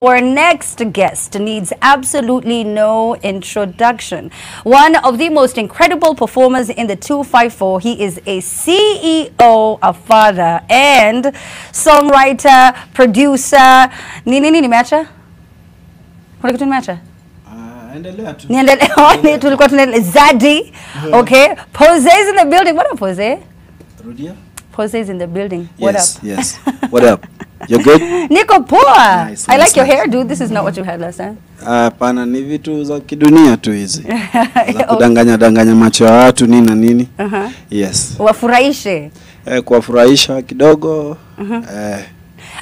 Our next guest needs absolutely no introduction. One of the most incredible performers in the 254. He is a CEO, a father, and songwriter, producer. Nini nimeacha? Kuna kitu nimeacha? Endelea tu. Niendelea. Tulikuwa tunaendelea. Zaddy. Okay. Pose is in the building. What up, Pose? Rudia? Pose is in the building. What up? Yes. What up? You're good? Niko poa. Nice, I like nice, your nice. hair, dude. This is not what you had last time. Pana ni vitu za kidunia tu hizi. Za kudanganya macho ya watu nini na nini. Yes. Wafurahishe. Kuwafurahisha kidogo.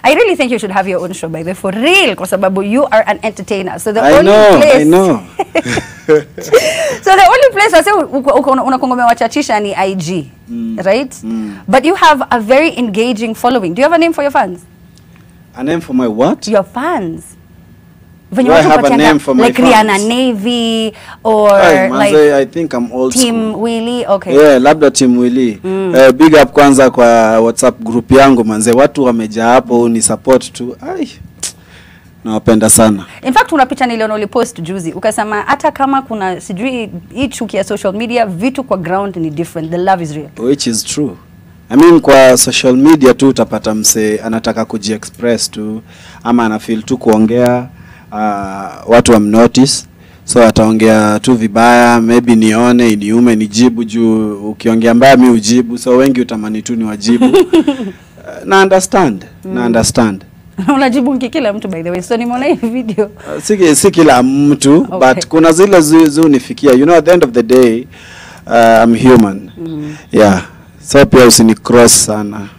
I really think you should have your own show, by the way, for real, kwa sababu you are an entertainer. So the I know. So the only place I say unakongomea wachachisha ni IG, right? But you have a very engaging following. Do you have a name for your fans? A name for my what? Your fans. Do I have a name for my like fans? Rihanna Navy or like I think I'm old Team school. Willy. Okay. Yeah, labda Team Willy. Big up kwanza kwa WhatsApp group yangu manze, watu wamejaa hapo ni support tu. Ai. Nawapenda sana. In fact, una picha niliona ulipost juzi. Ukasema hata kama kuna sijui hii chuki ya social media, vitu kwa ground ni different. The love is real. Which is true. I mean kwa social media tu utapata mse anataka kuji-express tu ama ana feel tu kuongea watu notice, so ataongea tu vibaya, maybe nione iniume nijibu juu ukiongea mbaya mimi ujibu, so wengi utamani tu ni wajibu. Na understand. Unajibu kila mtu, by the way. So nimeona hii video. Si kila mtu, okay. But kuna zile zunifikia. You know, at the end of the day, I'm human. Yeah. So pia usini cross sana.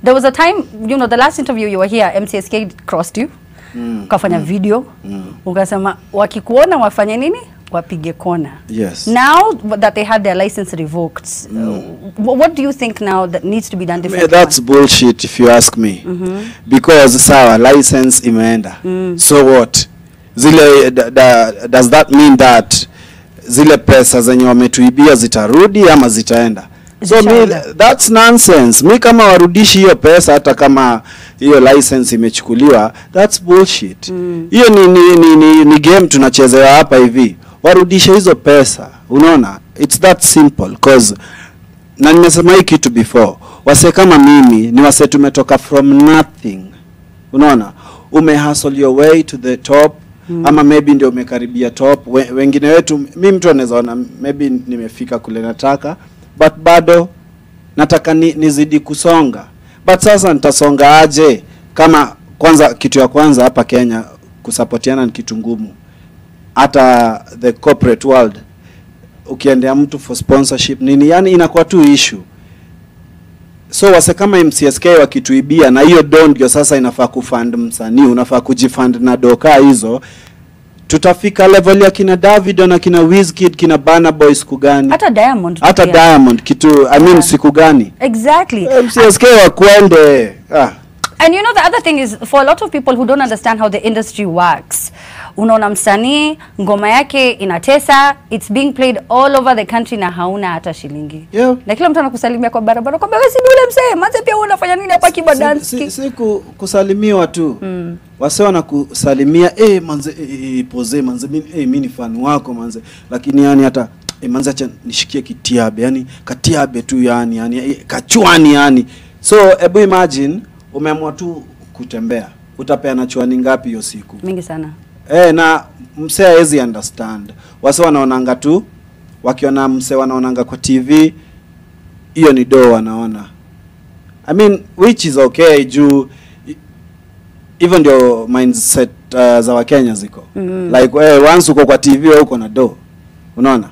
There was a time, you know, the last interview you were here, MCSK crossed you. Ukafanya video. Ukasema wakikuona wafanye nini? Wapige kona. Yes. Now that they had their license revoked, what do you think now that needs to be done differently? That's bullshit if you ask me. Because sawa license imeenda. So what? Zile does that mean that zile pesa zenye wametuibia zitarudi ama zitaenda? So that's nonsense. Mi kama warudishi hiyo pesa hata kama hiyo license imechukuliwa, that's bullshit. Hiyo ni game tunachezewa hapa hivi. Warudishe hizo pesa. Unaona? It's that simple cause na nimesema hiki kitu before. Wase kama mimi ni wase tumetoka from nothing. Unaona? Umehustle your way to the top. Ama maybe ndio umekaribia top. Wengine wetu mimi mtu anaweza ona maybe nimefika kule nataka, but bado nataka nizidi kusonga. But sasa nitasonga aje kama kwanza kitu ya kwanza hapa Kenya kusapotiana ni kitu ngumu. Hata the corporate world ukiendea mtu for sponsorship nini, yani inakuwa tu issue. So wase kama MCSK wakituibia na hiyo ndio sasa inafaa kufund msanii, unafaa kujifund na doka hizo, tutafika level ya kina Davido na kina Wizkid, kina Burna Boy siku gani? Hata Diamond. Hata Diamond kitu I mean siku gani? Exactly. MCSK wakwende. And you know, the other thing is, for a lot of people who don't understand how the industry works, unaona msanii ngoma yake inatesa, it's being played all over the country na hauna hata shilingi. Yeah. Na kila mtu anakusalimia kwa barabara kwamba wewe si yule msee, manze pia unafanya nini hapa Kiba Dance? Si kusalimiwa tu. Wase wanakusalimia manze Pose manze mimi ni fan wako manze, lakini yani hata manze acha nishikie kitiabe, yani katiabe tu yani kachwani yani. So ebu imagine umeamua tu kutembea, utapeana chwani ngapi hiyo siku? Mingi sana. Na msee hawezi understand. Wase wanaonanga tu, wakiona msee wanaonanga kwa TV, hiyo ni wanaona. I mean, which is okay juu even ndio mindset za Wakenya ziko. Like once uko kwa TV uko na unaona?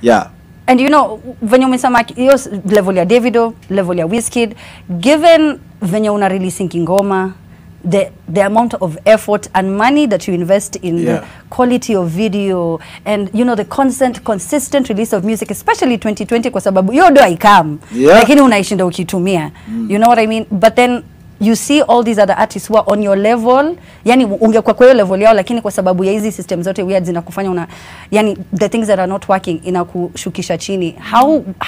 Yeah. And you know, venye umesema hiyo level ya Davido, level ya Wizkid, given venye una releasing ngoma, the amount of effort and money that you invest in the quality of video and you know the consistent release of music, especially 2020 kwa sababu hiyo haikam, lakini unaishinda ukitumia. You know what I mean? But then you see all these other artists who are on your level, yani ungekuwa kwa hiyo level yao, lakini kwa sababu ya hizi system zote weird zinakufanya una, yani the things that are not working inakushukisha chini.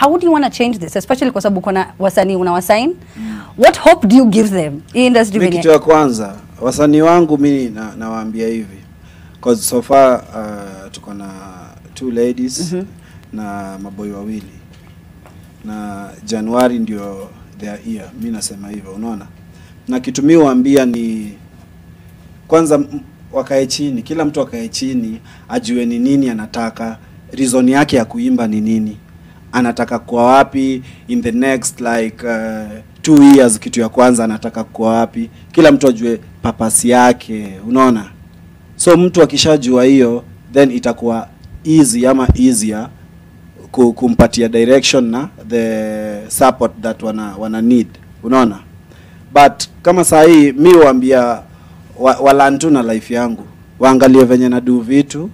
How do you want to change this, especially kwa sababu kuna wasanii unawasign? What hope do you give them in industry venye? Kitu ya kwanza, wasanii wangu mimi nawaambia hivi, because so far tuko na 2 ladies na maboy wawili, na January ndio their year. Mimi nasema hivyo, unaona. Na kitu mimi huambia ni kwanza wakae chini, kila mtu akae chini, ajue ni nini anataka, reason yake ya kuimba ni nini, anataka kwa wapi in the next like 2 years. Kitu ya kwanza anataka kwa wapi, kila mtu ajue purpose yake, unaona. So mtu akishajua hiyo, then itakuwa easy ama easier kumpatia direction na the support that wana need, unaona. But kama saa hii mimi huambia walantu na life yangu, waangalie venye na do vitu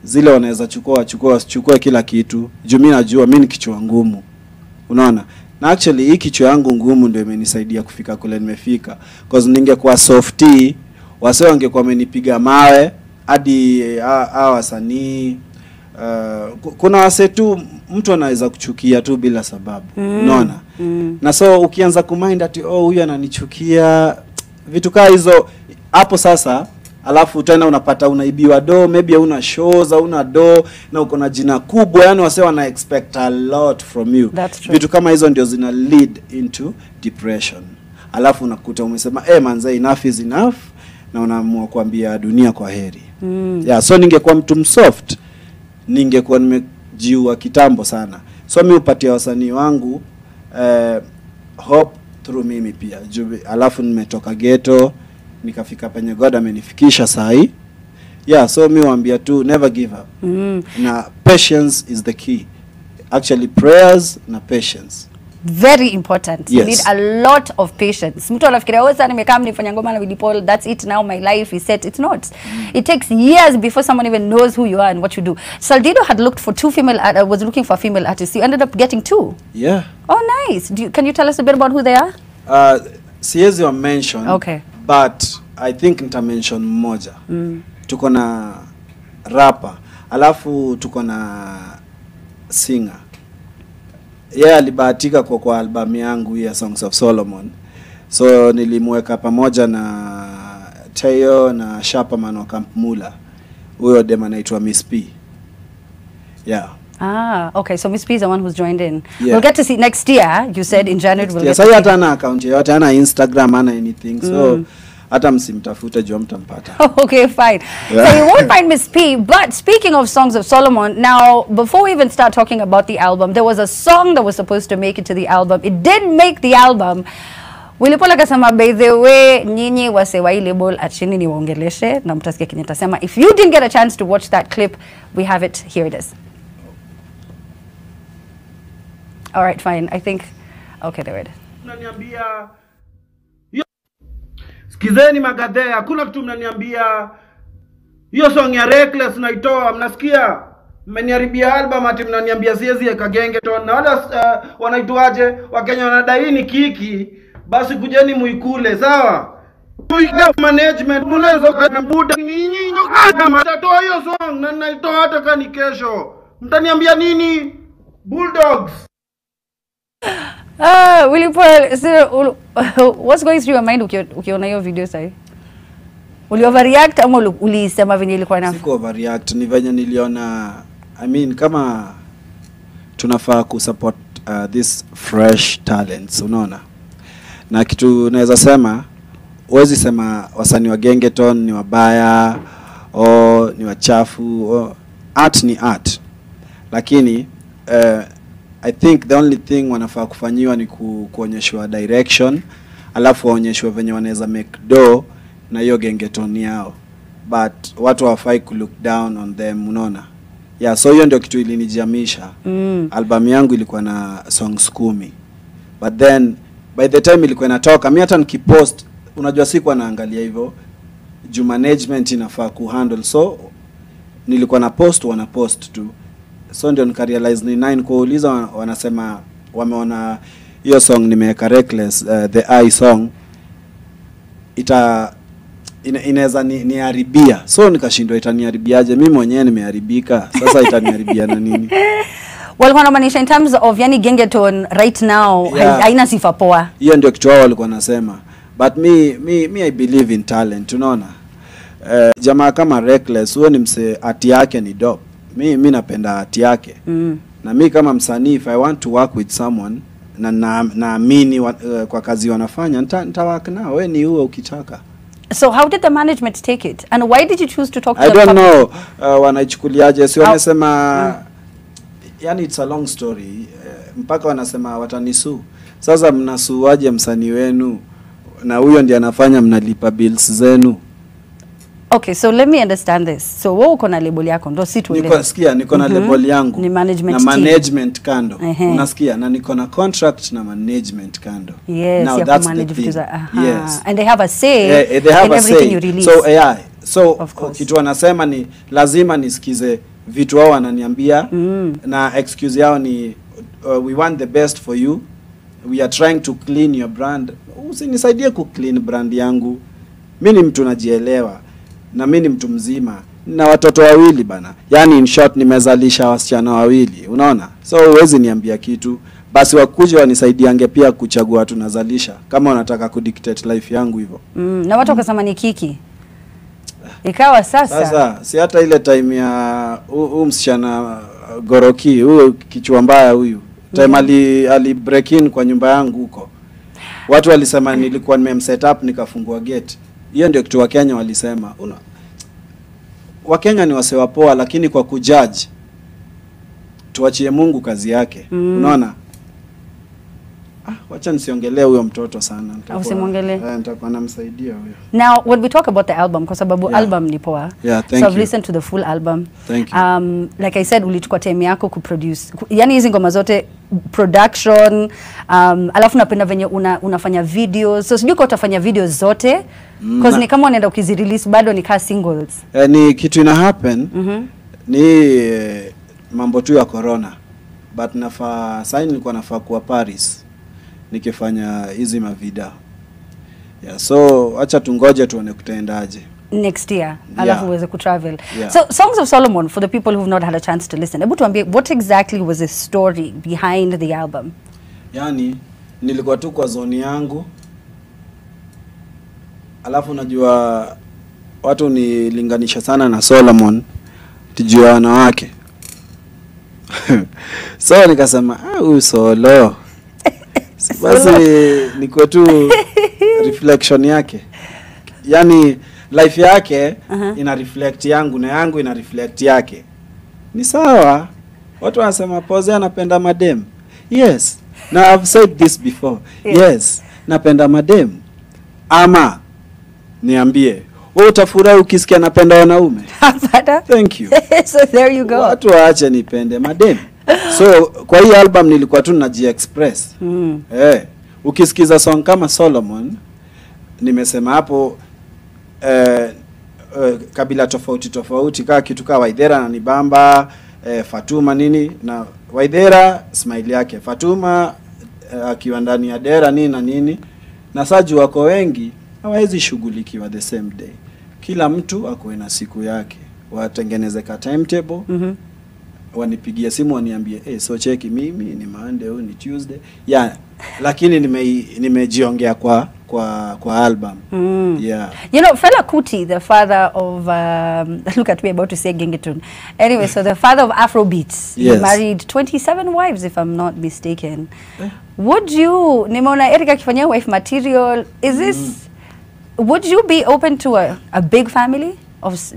zile, wanaweza chukua kila kitu. Juu mimi najua mimi ni kichwa ngumu, unaona. Na actually hii kichwa yangu ngumu ndio imenisaidia kufika kule nimefika, because ningekuwa softy wase wangekuwa wamenipiga mawe hadi wasanii. Kuna wase tu mtu anaweza kuchukia tu bila sababu, unaona. Na so ukianza kumind ati huyu ananichukia, vitu kama hizo hapo sasa, alafu tena unapata unaibiwa do, maybe una shows au una do na uko na jina kubwa, yani wase wana expect a lot from you. Vitu kama hizo ndio zina lead into depression. Alafu unakuta umesema manze, enough is enough, na unaamua kuambia dunia kwa heri. Yeah, so ningekuwa mtu msoft, ningekuwa nimejiua kitambo sana. So mimi upatia wasanii wangu hope through mimi pia. Alafu nimetoka ghetto nikafika penye God amenifikisha sahi. Yeah, so mimi waambia tu never give up. Na patience is the key. Actually prayers na patience. Very important. Yes. You need a lot of patience. Mtu anafikiria wewe sana nimekaa nifanya ngoma na Willy Paul, that's it, now my life is set. It's not. It takes years before someone even knows who you are and what you do. Saldido had looked for 2 female was looking for female artists. You ended up getting 2. Yeah. Oh nice. Can you tell us a bit about who they are? Siwezi wa mention. Okay. But I think nita mention mmoja. Tuko na rapper, alafu tuko na singer. Alibahatika kwa album yangu ya Songs of Solomon. So nilimweka pamoja na Tayo na Shapaman wa Camp Mula. Huyo dem anaitwa Miss P. Yeah. Okay, so Miss P is the one who's joined in. Yeah. We'll get to see next year. You said in January we'll get to see. So hata ana account yote, ana Instagram, ana anything. So hata msimtafute juu mtampata. Okay, fine. Yeah. So you won't find Miss P. But speaking of Songs of Solomon, now before we even start talking about the album, there was a song that was supposed to make it to the album. It didn't make the album. Willy Paul akasema, by the way, nyinyi wase wa label achini ni waongeleshe na mtasikia kenye tasema. If you didn't get a chance to watch that clip, we have it. Here it is. All right, fine. I think okay, there it is. Mnaniambia sikizeni magadhea, hakuna kitu mnaniambia. Hiyo song ya Reckless naitoa, mnasikia? Mmeniharibia album ati mnaniambia siwezi eka Ringtone. Na wala wanaituaje? Wakenya wanadai ni kiki. Basi kujeni muikule, sawa? Tuiga management mnaweza kana buda nyinyi ndio kama mtatoa hiyo song na naitoa hata kani kesho. Mtaniambia nini? Bulldogs. Willy Paul, so, what's going through your mind ukiona hiyo video sasa? Uli overreact ama ulisema venye ilikuwa na? Siko overreact, ni venye niliona, I mean kama tunafaa kusupport this fresh talents, unaona. Na kitu naweza sema, huwezi sema wasanii wa Ringtone ni wabaya au ni wachafu. Art ni art. Lakini I think the only thing wanafaa kufanyiwa ni kuonyeshwa direction, alafu waonyeshwe venye wanaweza make do na hiyo Ringtone yao. But watu hawafai ku look down on them, unaona. Yeah, so hiyo ndio kitu ilinijamisha. Album yangu ilikuwa na songs 10. But then by the time ilikuwa inatoka, mimi hata nikipost, unajua sikuwa naangalia hivyo. Juu management inafaa kuhandle, so nilikuwa na post, wana post tu. So ndio nikarealize ni 9 kuuliza, wanasema wameona hiyo song nimeweka Reckless, the I song inaweza niharibia. So nikashindwa itaniharibiaje? Mimi mwenyewe nimeharibika. Sasa itaniharibia na nini? Well, wanamaanisha in terms of yani Ringtone right now haina sifa poa. Hiyo ndio kitu wao walikuwa nasema. But me I believe in talent, unaona. Jamaa kama Reckless, huyo ni mse ati yake ni dope. Mimi napenda ati yake. Na mimi kama msanii, if I want to work with someone na naamini kwa kazi wanafanya, nitawork nao. Wewe ni huo ukitaka. So how did the management take it? And why did you choose to talk to them? I don't know wanaichukuliaje. Si wanasema yani it's a long story. Mpaka wanasema watanisu. Sasa mnasuaje msanii wenu na huyo ndiye anafanya mnalipa bills zenu? Okay, so let me understand this. So wewe uko na label yako ndo si tu ile. Niko na label yangu ni management na management kando. Unasikia? Na niko na contract na management kando. Yes, now that's the thing. Yes. And they have a say they have in everything you release. So kitu wanasema ni lazima nisikize vitu wao wananiambia na excuse yao ni we want the best for you. We are trying to clean your brand. Usinisaidie ku clean brand yangu. Mimi ni mtu najielewa. Na mimi ni mtu mzima. Na watoto wawili bana. Yani in short nimezalisha wasichana wawili. Unaona? So huwezi niambia kitu. Basi wakuje wanisaidiange pia kuchagua tunazalisha. Kama wanataka kudictate life yangu hivyo. Na watu wakasema ni kiki. Ikawa sasa si hata ile time ya msichana Goroki, huyo kichwa mbaya huyu. Time ali break in kwa nyumba yangu huko. Watu walisema nilikuwa nimemset up nikafungua gate. Hiyo ndio kitu wa Kenya walisema. Wa Kenya ni wasewa poa, lakini kwa kujudge tuachie Mungu kazi yake. Unaona? Wacha nisiongelee huyo mtoto sana. Usimwongelee. Nitakuwa namsaidia huyo. Now when we talk about the album, kwa sababu album ni poa. So I've listened to the full album. Thank you. Like I said, ulichukua time yako kuproduce. Yani hizi ngoma zote production, alafu napenda venye unafanya videos. So sijui kwa utafanya videos zote because ni kama unaenda ukizirelease bado ni ka singles. Ni kitu ina happen. Ni mambo tu ya corona. But sasa nilikuwa nafaa kuwa Paris nikifanya hizi mavida. So acha tungoje tuone kutaendaje next year. Alafu uweze kutravel. So Songs of Solomon, for the people who've not had a chance to listen, hebu tuambie what exactly was the story behind the album? Yani nilikuwa tu kwa zone yangu. Alafu najua watu nilinganisha sana na Solomon tujua wanawake. So nikasema Solo. Basi niko tu reflection yake. Yani life yake ina reflect yangu na yangu ina reflect yake. Ni sawa. Watu wanasema Pose anapenda madem. Yes. Now I've said this before. Yes. Napenda madem. Ama niambie, wewe utafurahi ukisikia napenda wanaume? Thank you. So there you go. Watu waache nipende madem. So kwa hii album nilikuwa tu naji-express. Ukisikiza song kama Solomon, nimesema hapo kabila tofauti kama kitu kama Waithera na Nibamba, Fatuma nini na Waithera smile yake, Fatuma akiwa ndani ya dera nini na nini. Na Saju wako wengi hawezi shughulikiwa the same day. Kila mtu ako na siku yake. Watengeneze ka timetable. Wanipigia simu waniambie so cheki mimi ni Monday au ni Tuesday. Lakini nimejiongea kwa album. You know, Fela Kuti, the father of look at me about to say Ringtone. Anyway, so the father of Afrobeats, he married 27 wives if I'm not mistaken. Would you nimeona Erika akifanya wife material, is this would you be open to a big family of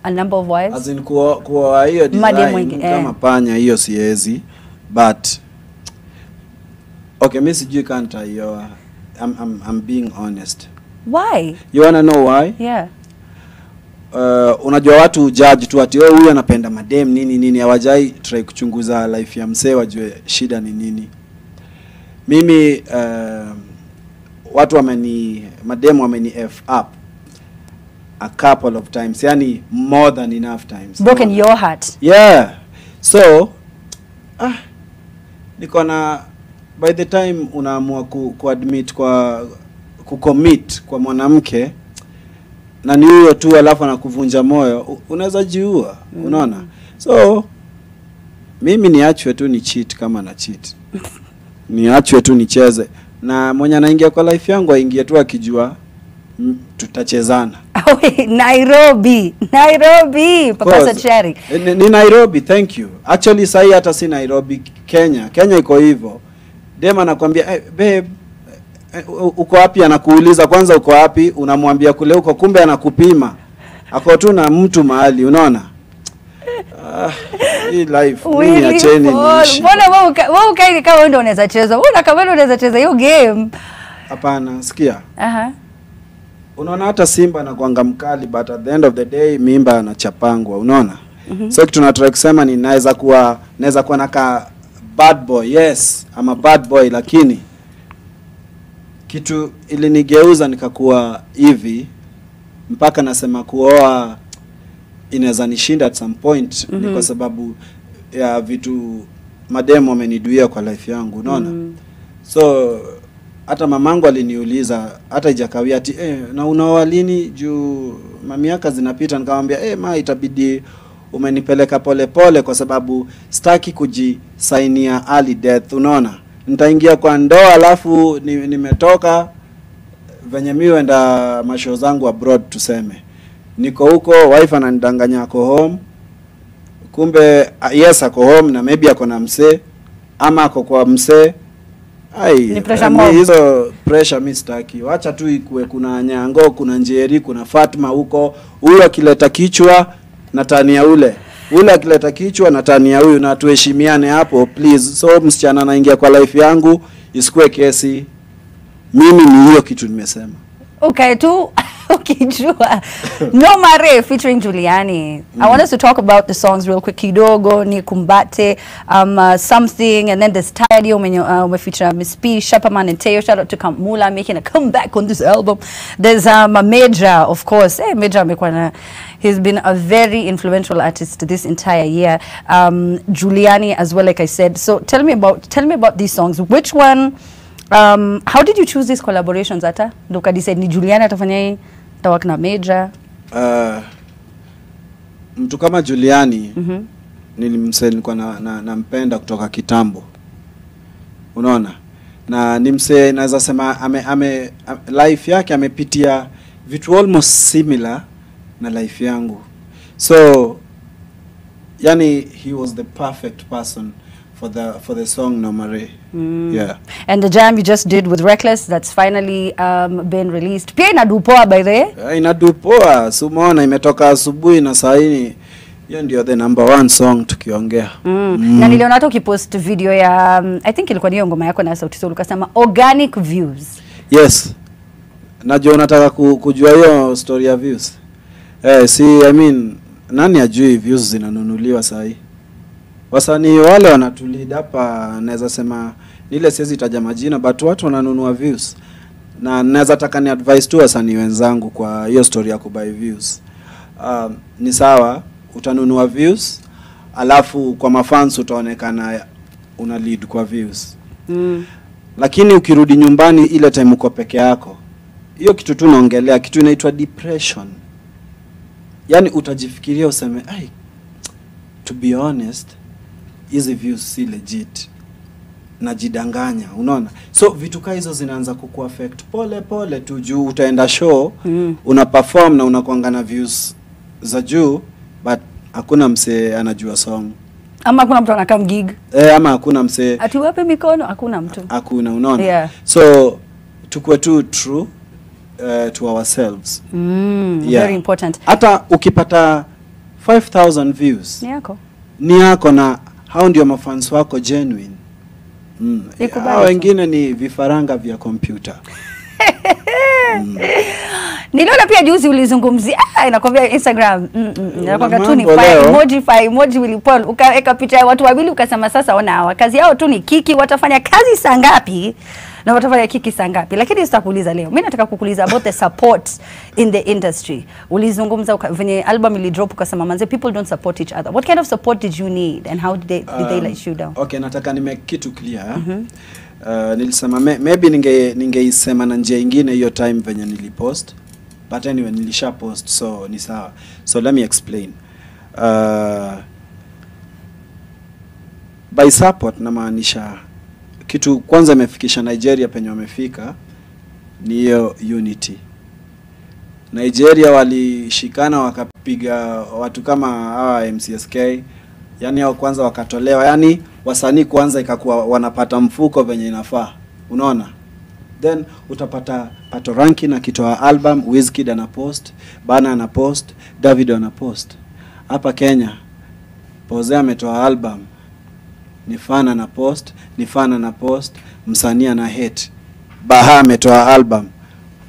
a number of wives? As in kwa hiyo design kama panya hiyo siezi, but okay, mimi sijui kanta hiyo. I'm being honest. Why? You wanna know why? Yeah. Unajua watu judge tu ati huyu anapenda madem nini hawajai try kuchunguza life ya msee wajue shida ni nini. Mimi watu madem wameni F up a couple of times, yani more than enough times. Broken your heart. Yeah. So niko na by the time unaamua kuadmit kwa kucommit kwa mwanamke na ni huyo tu alafu anakuvunja moyo, unaweza jiua. Unaona? So mimi niachwe tu ni cheat kama na cheat. Niachwe tu nicheze, na mwenye anaingia kwa life yangu aingie tu akijua tutachezana. Nairobi Papa Cherry. Ni Nairobi, thank you. Actually sahi hata si Nairobi, Kenya iko hivyo. Dema anakuambia babe, uko wapi? Anakuuliza kwanza uko wapi, unamwambia kule uko, kumbe anakupima. Ako tu na mtu mahali, unaona? Hii life mimi acheni niishi. Mbona wewe ukaini kama wewe ndio unaweza cheza? Una kama wewe unaweza cheza hiyo game? Hapana, sikia. Unaona hata Simba anakuanga mkali, but at the end of the day mimba anachapangwa, unaona? So kitu tunataka kusema ni naweza kuwa naka bad boy. Yes, I'm a bad boy, lakini kitu ilinigeuza nikakuwa hivi mpaka nasema kuoa inaweza nishinda at some point. Ni kwa sababu ya vitu mademo ameniduia kwa life yangu, unaona? So hata mamangu aliniuliza hata ijakawia ati na unaoa lini juu mamiaka zinapita. Nikamwambia ma itabidi umenipeleka pole pole kwa sababu sitaki kujisainia early death, unaona? Nitaingia kwa ndoa alafu nimetoka venye mimi wenda mashow zangu abroad, tuseme niko huko, wife ananidanganya ako home, kumbe yes ako home na maybe ako na msee ama ako kwa msee. Hizo pressure mimi sitaki. Wacha tu ikue, kuna Nyango, kuna Njeri, kuna Fatma huko. Huyu akileta kichwa na tania ule akileta kichwa na tania huyu, na tuheshimiane hapo please. So msichana anaingia kwa life yangu isikue kesi. Mimi ni hiyo kitu nimesema. Okay tu ukijua No Mare featuring Juliani. I want us to talk about the songs real quick. Kidogo ni Kumbate, Something, and then there's Tired we feature Miss P, Shapaman and Teo. Shout out to Kamula making a comeback on this album. There's a Major, of course. Major he's been a very influential artist this entire year. Juliani as well, like I said. So tell me about these songs. Which one how did you choose these collaborations ata? Ndoka decide ni Juliani atafanya hii, tawak na Major. Mtu kama Juliani nilikuwa nampenda kutoka kitambo. Unaona? Na nimse naweza sema life yake amepitia vitu almost similar na life yangu. So yani he was the perfect person for the song No Mare. Yeah. And the jam you just did with Reckless that's finally been released. Pia inadupoa by the way. Inadupoa. So umeona imetoka asubuhi na saa hii hiyo ndio the number 1 song tukiongea. Na niliona hata ukipost video ya I think ilikuwa ni ngoma yako na Sauti Sol ukasema organic views. Yes. Najua unataka kujua hiyo story ya views. I mean nani ajui views zinanunuliwa saa hii? Wasanii wale wanatulid hapa, naweza sema nile siwezi taja majina, but watu wananunua views. Na naweza taka ni advice tu wasanii wenzangu kwa hiyo story ya kubuy views. Ni sawa utanunua views, alafu kwa mafans utaonekana una lead kwa views. Lakini ukirudi nyumbani ile time uko peke yako, hiyo kitu tu naongelea kitu inaitwa depression. Yani utajifikiria useme to be honest hizi views si legit, najidanganya, unaona? So vitu kama hizo zinaanza kukuaffect pole pole tu juu utaenda show una perform na unakuanga na views za juu, but hakuna mse anajua song, ama hakuna mtu anakam gig, ama hakuna mse atiwape mikono, hakuna mtu, hakuna, unaona? So tukue tu true to ourselves. Very important. Hata ukipata 5,000 views ni yako na hao ndio mafans wako genuine. Hao wengine ni vifaranga vya kompyuta. Niliona pia juzi ulizungumzia inakwambia Instagram inakwambia tu ni emoji Willy Paul ukaweka picha ya watu wawili ukasema sasa ona kazi yao tu ni kiki, watafanya kazi saa ngapi na watafanya kiki saa ngapi? Lakini sitakuuliza leo. Mimi nataka kukuuliza about the support in the industry. Ulizungumza venye album ili drop ukasema manze people don't support each other. What kind of support did you need and how did they let you down? Okay, nataka nime kitu clear. Nilisema maybe ningeisema na njia nyingine hiyo time venye nilipost, but anyway nilisha post, so ni sawa. So let me explain. By support na maanisha kitu kwanza imefikisha Nigeria penye wamefika ni hiyo unity. Nigeria walishikana wakapiga watu kama hawa MCSK, yani hao kwanza wakatolewa, yani wasanii kwanza ikakuwa wanapata mfuko venye inafaa, unaona. Then utapata Pato Ranking akitoa album, Wizkid ana post, Bana ana post, David ana post. Hapa Kenya Pose ametoa album, Nifana na post, Nifana na post, msanii ana hate. Baha ametoa album,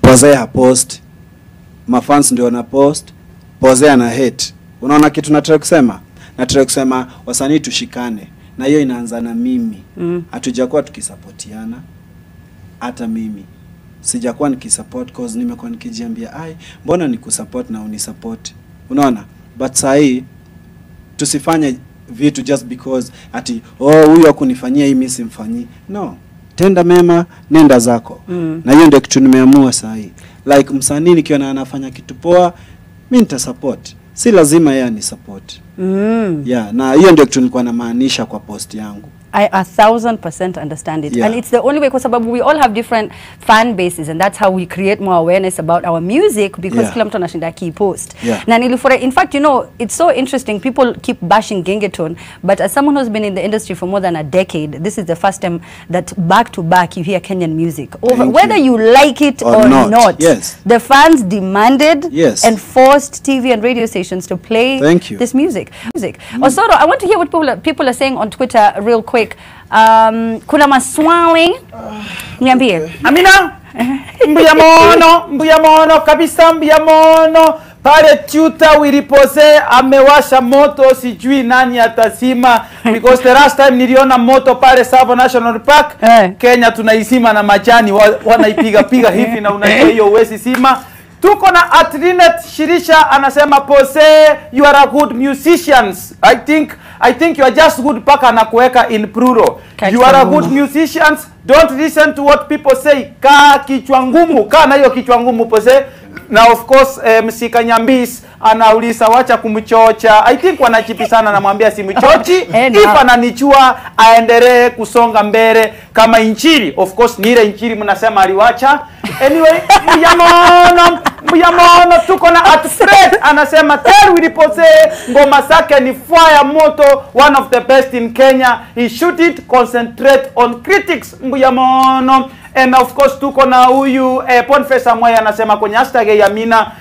Pose ha post, mafans ndio na post, Pose ana hate. Unaona kitu nataka kusema? Nataka kusema wasanii tushikane. Na hiyo inaanza na mimi. Hatujakuwa tukisupportiana. Hata mimi sijakuwa nikisupport cause nimekuwa nikijiambia mbona nikusupport na unisupport. Unaona? But sahi tusifanye vitu just because ati huyu hakunifanyia hii mimi simfanyii. No. Tenda mema, nenda zako. Na hiyo ndio kitu nimeamua sahi. Like msanii nikiona anafanya kitu poa, mimi nitasupport. Si lazima yeye ni support. Yeah, na hiyo ndio kitu nilikuwa namaanisha kwa post yangu. I 1000% understand it. And it's the only way, because we all have different fan bases, and that's how we create more awareness about our music, because kila mtu anashinda key post. Na nilifura, in fact, you know, it's so interesting. People keep bashing Ringtone, but as someone who's been in the industry for more than a decade, this is the first time that back to back you hear Kenyan music. Whether you like it or not. The fans demanded and forced TV and radio stations to play this music. Osoro, I want to hear what people are saying on Twitter real quick. Kuna maswali niambie. Amina mbuyamono kabisa, mbuyamono pale tuta Willy Pose amewasha moto, sijui nani atasima because the last time niliona moto pale Savo National Park Kenya tunaisima na majani wanaipiga piga hivi na unajua hiyo uwezi sima. Tuko na Atrinet Shirisha anasema Pose, you are a good musicians. I think you are just good paka na kuweka in plural. You are a good musicians. Don't listen to what people say. Ka kichwa ngumu, ka na hiyo kichwa ngumu Pose. Now of course Msika Nyambis anauliza wacha kumchocha. I think wanachipisana na mwambia si mchochi. If ananichua aendelee kusonga mbele kama inchiri. Of course ni ile inchiri mnasema aliwacha. Anyway, Mbuyamono tuko na Atfred anasema tell Willy Pose ngoma zake ni fire moto, one of the best in Kenya. He should it concentrate on critics. Mbuyamono. And of course tuko na huyu Ponfesa Mwaya anasema kwenye hashtag ya Mina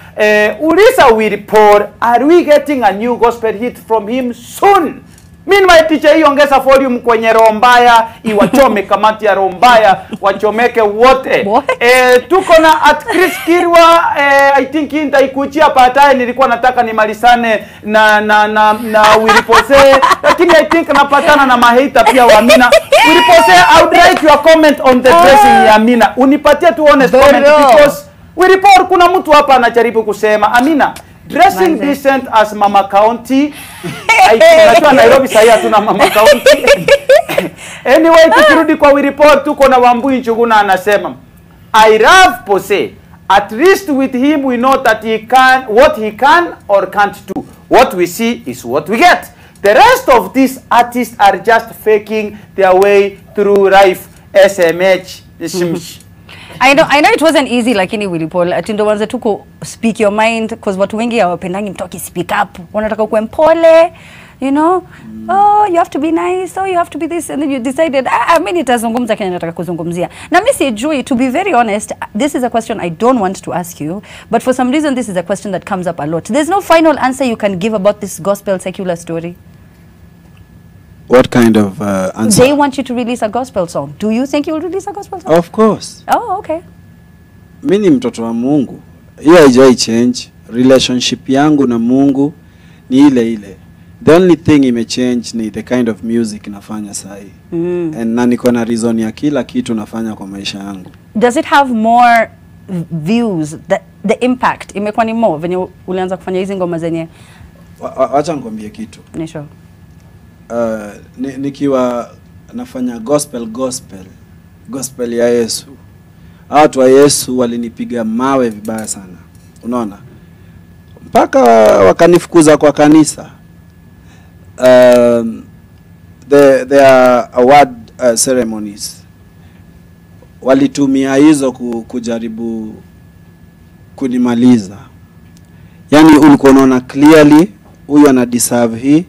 uliza Willy Pose, are we getting a new gospel hit from him soon? Meanwhile teacher hii ongeza volume kwenye roho mbaya, iwachome kamati ya roho mbaya, wachomeke wote. Tuko na at Chris Kirwa, I think nitaikuchia baadaye, nilikuwa nataka nimalizane na Willy Pose, lakini I think napatana na mahita pia wa Amina. Willy Pose, I would like your comment on the dressing ya Amina. Unipatie tu honest comment because Willy Pose kuna mtu hapa anajaribu kusema Amina dressing decent as Mama County. Unajua Nairobi sasa hatuna Mama County. Anyway, tukirudi kwa Willy Pose tuko na Wambui Njuguna anasema I love Pose. At least with him we know that he can what he can or can't do. What we see is what we get. The rest of these artists are just faking their way through life. SMH. I know it wasn't easy lakini Willy Pose atindo wanza tuko speak your mind because watu wengi hawapendangi mtu speak up. Wanataka kuwa mpole, you know. You have to be nice, you have to be this, and then you decided mimi nitazungumza kile nataka kuzungumzia. Na mimi sijui, to be very honest, this is a question I don't want to ask you, but for some reason this is a question that comes up a lot. There's no final answer you can give about this gospel secular story. What kind of answer? They want you to release a gospel song. Do you think you will release a gospel song? Of course. Oh, okay. Mimi ni mtoto wa Mungu. Hiyo haijai change. Relationship yangu na Mungu ni ile ile. The only thing ime change ni the kind of music nafanya sahi. And na niko na reason ya kila kitu nafanya kwa maisha yangu. Does it have more views? The impact imekuwa ni more venye ulianza kufanya hizi ngoma zenye? Acha nikwambie kitu. Ni sure. Nikiwa nafanya gospel gospel ya Yesu. Watu wa Yesu walinipiga mawe vibaya sana. Unaona? Mpaka wakanifukuza kwa kanisa. There are award ceremonies. Walitumia hizo kujaribu kunimaliza. Yani ulikuwa unaona clearly huyu ana deserve hii,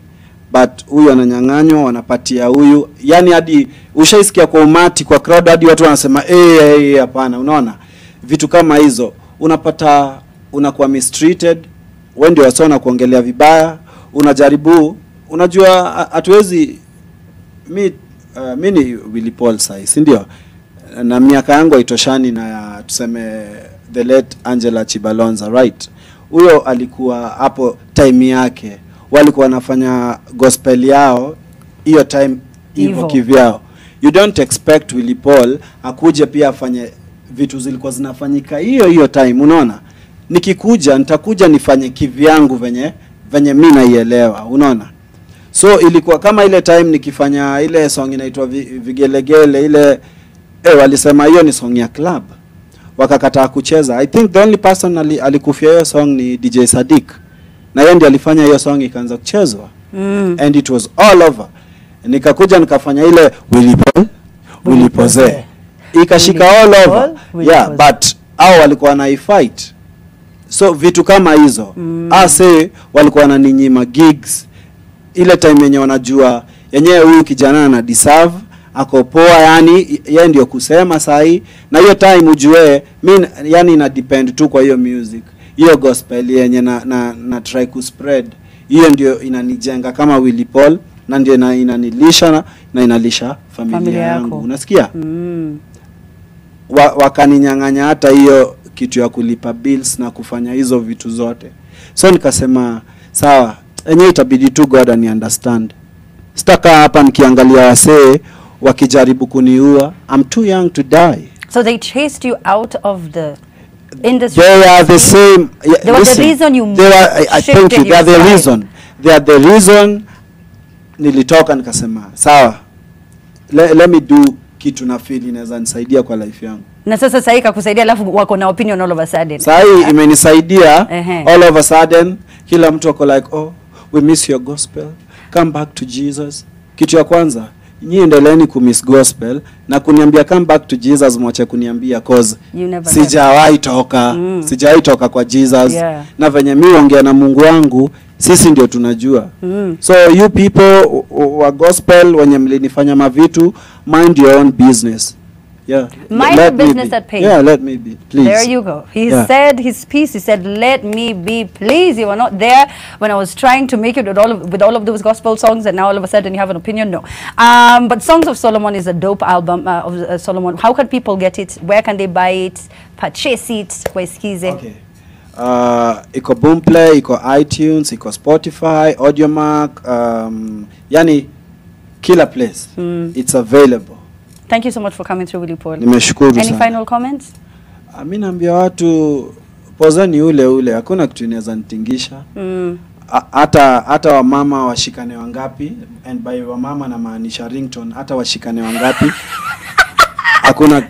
but huyu ananyang'anywa, wanapatia huyu. Yani hadi ushaisikia kwa umati, kwa crowd, hadi watu wanasema hapana. Unaona vitu kama hizo, unapata unakuwa mistreated, wewe ndio wasona kuongelea vibaya, unajaribu. Unajua hatuwezi mimi ni Willy Paul sai, si ndio? Na miaka yangu haitoshani na tuseme the late Angela Chibalonza, right? Huyo alikuwa hapo time yake, walikuwa wanafanya gospel yao hiyo time hivyo kivyao. You don't expect Willy Paul akuje pia afanye vitu zilikuwa zinafanyika hiyo time. Unaona, nitakuja nifanye kivyangu venye mimi naielewa. Unaona, so ilikuwa kama ile time nikifanya ile song inaitwa Vigelegele ile, walisema hiyo ni song ya club, wakakataa kucheza. I think the only person alikufia hiyo song ni DJ Sadiq, na yeye ndiye alifanya hiyo song ikaanza kuchezwa. And it was all over. Nikakuja nikafanya ile Willy Pose, ikashika all over. Yeah, but hao walikuwa na fight. So vitu kama hizo ase walikuwa wananinyima gigs ile time yenye wanajua yenyewe huyu kijana ana deserve, ako poa, yani yeye ndio kusema sahi. Na hiyo time ujue mimi yani ina depend tu kwa hiyo music, hiyo gospel yenye na try ku spread, hiyo ndio inanijenga kama Willy Paul, na ndio inanilisha na inalisha familia yangu. Unasikia? Wakaninyang'anya hata hiyo kitu ya kulipa bills na kufanya hizo vitu zote. So nikasema sawa, enyewe itabidi tu God and understand. Sitaka hapa nikiangalia wasee wakijaribu kuniua. I'm too young to die. So they chased you out of the industry. They are the same. Yeah, they were the reason you I think they are the reason. They are the reason nilitoka nikasema sawa, let me do kitu na feel inaweza nisaidia kwa life yangu. Na sasa hii kakusaidia, alafu wako na opinion all of a sudden. Sasa hii imenisaidia all of a sudden. Kila mtu wako like, oh, we miss your gospel, come back to Jesus. Kitu ya kwanza, nyinyi endeleeni ku miss gospel na kuniambia come back to Jesus, mwache kuniambia cause sijawahi toka kwa Jesus. Na venye mimi ongea na Mungu wangu, sisi ndio tunajua. So you people wa gospel wenye mlinifanya mavitu, mind your own business. Yeah. Mind your business at pain. Yeah, let me be, please. There you go. He said his piece. He said, "Let me be, please." You were not there when I was trying to make it with all of those gospel songs, and now all of a sudden you have an opinion. No. But Songs of Solomon is a dope album of Solomon. How can people get it? Where can they buy it? Purchase it? Okay. Iko Boomplay, iko iTunes, iko Spotify, Audiomack, yani kila place. It's available. Thank you so much for coming through, Willy Paul. Nimeshukuru sana. Any final comments? Mimi naambia watu pozeni ule, hakuna kitu inaweza nitingisha. Hata wamama washikane wangapi, and by wamama na maanisha Ringtone, hata washikane wangapi, hakuna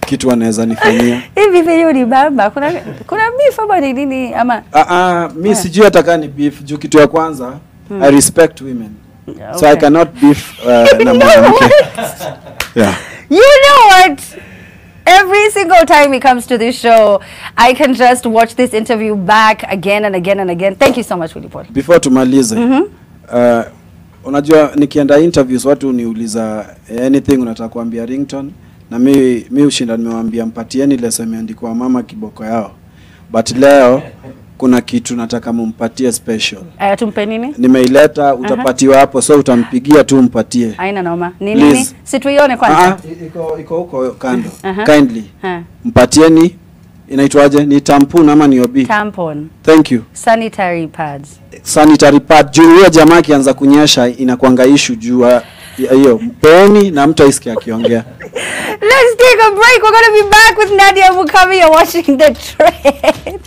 kitu wanaweza nifanyia. Hivi video ni baba, kuna beef ama nini ama? Mimi sijui hata ni beef, juu kitu ya kwanza I respect women. Okay. So I cannot beef na mwanamke. Yeah. You know what? Every single time he comes to this show, I can just watch this interview back again and again and again. Thank you so much, Willy Paul. Before tumalize, unajua nikienda interviews watu uniuliza anything unataka kuambia Ringtone, na mimi ushinda nimewaambia mpatieni lesson imeandikwa mama kiboko yao. But leo kuna kitu nataka mumpatie special. Tumpe nini? Nimeileta, utapatiwa hapo, so utampigia tu mpatie. Haina noma. Nini? Situione kwanza. Iko huko kando. Kindly. Mpatieni, inaitwaje? Ni tampon ama ni obi? Tampon. Thank you. Sanitary pads. Sanitary pad. Juu huyo jamaa akianza kunyesha inakuanga issue juu hiyo. Mpeni na mtu aisikie akiongea. Let's take a break. We're going to be back with Nadia Mukami. You're watching The Trend.